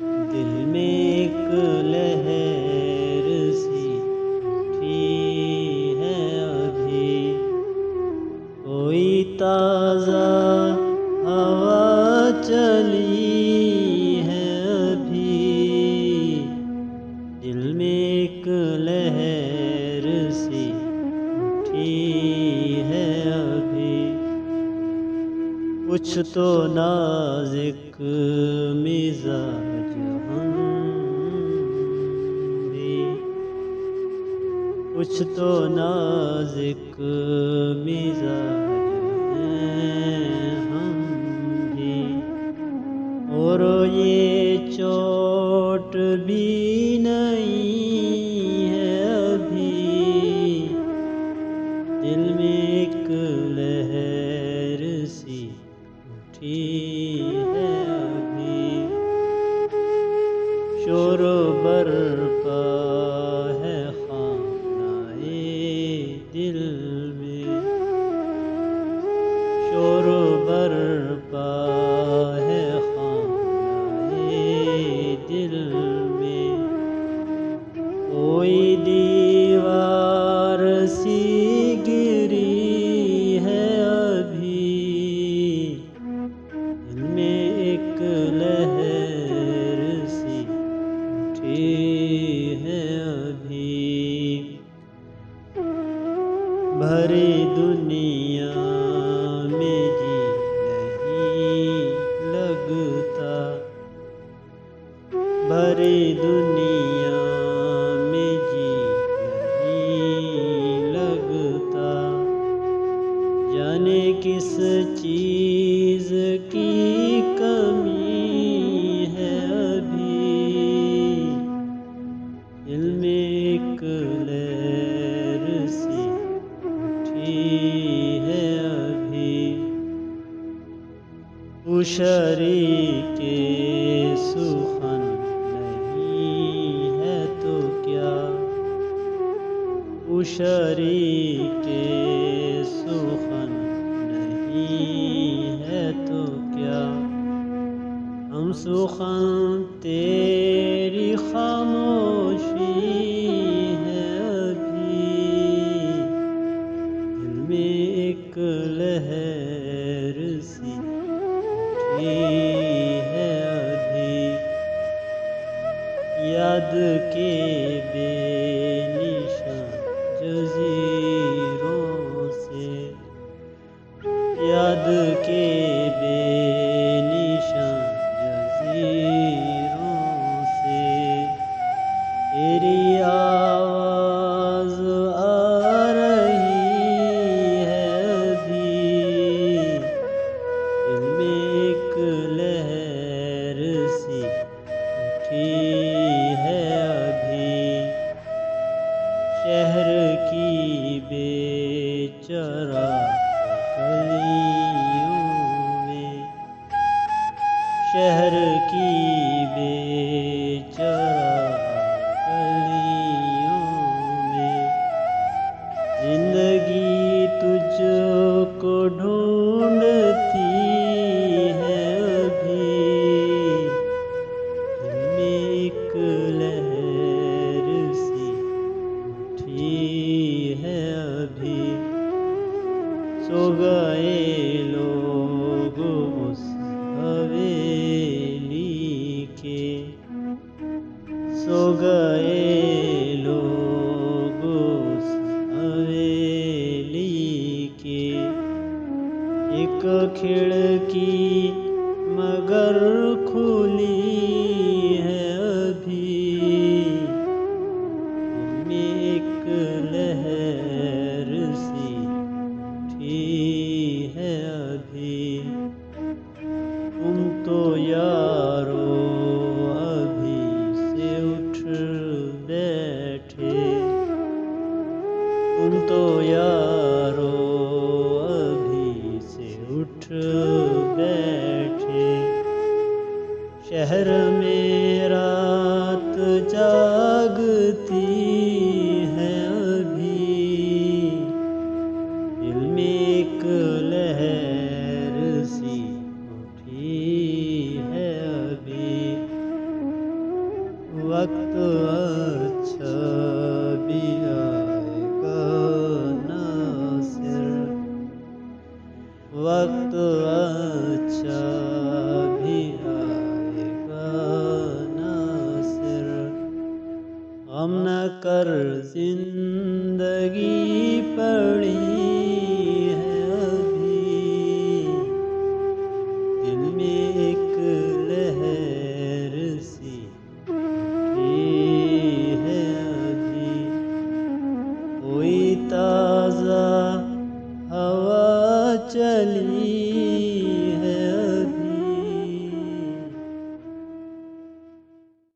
दिल में एक लहर सी उठी है अभी, कोई ताज़ा हवा चली है अभी। दिल में एक लहर सी उठी है अभी, कुछ तो नाज़ुक मिज़ाज हम भी, कुछ तो नाज़ुक मिज़ाज हैं हम भी। और ये चोट भी नहीं है अभी, दिल में एक लहर सी उठी है अभी। शोर बरपा है खानाए दिल में, शोर बरपा है खानाए दिल में। कोई दीवार सी गिरी है अभी, दिल में एक लहर सी उठी है अभी। भरी दुनिया में जी नहीं लगता, भरी दुनिया में जी नहीं लगता। जाने किस चीज़ की कमी है अभी, दिल में एक लहर सी उठी है अभी। उशरी के सुखन नहीं है तो क्या, उशरी के सुखन नहीं है तो क्या। हम सुखन तेरी खामोशी है अभी, दिल में एक लहर सी उठी है अभी। याद के बेनिशान जज़ीरों से, याद के बेनिशान जज़ीरों से। तेरी आवाज़ आ रही है अभी, दिल में एक लहर सी उठी है अभी। शहर की बेचरा गलियों में, शहर की बेचरा गलियों में। जिंदगी तुझको ढूंढती है अभी, दिल में एक लहर सी उठी है अभी। सो गए लोग उस हवेली के, सो गए लोग उस हवेली के। एक खिड़की मगर खुली है अभी, दिल में एक लहर सी उठी है अभी। तुम तो यारो अभी से उठ बैठे, तुम तो यारो अभी से उठ बैठे। शहर में रात जागती है अभी, दिल में एक लहर सी उठी है अभी। वक्त अच्छा भी आएगा नासिर, वक्त अच्छा भी आएगा नासिर। गम न कर जिंदगी पड़ी है अभी, दिल में एक लहर सी उठी है अभी। कोई ताज़ा हवा चली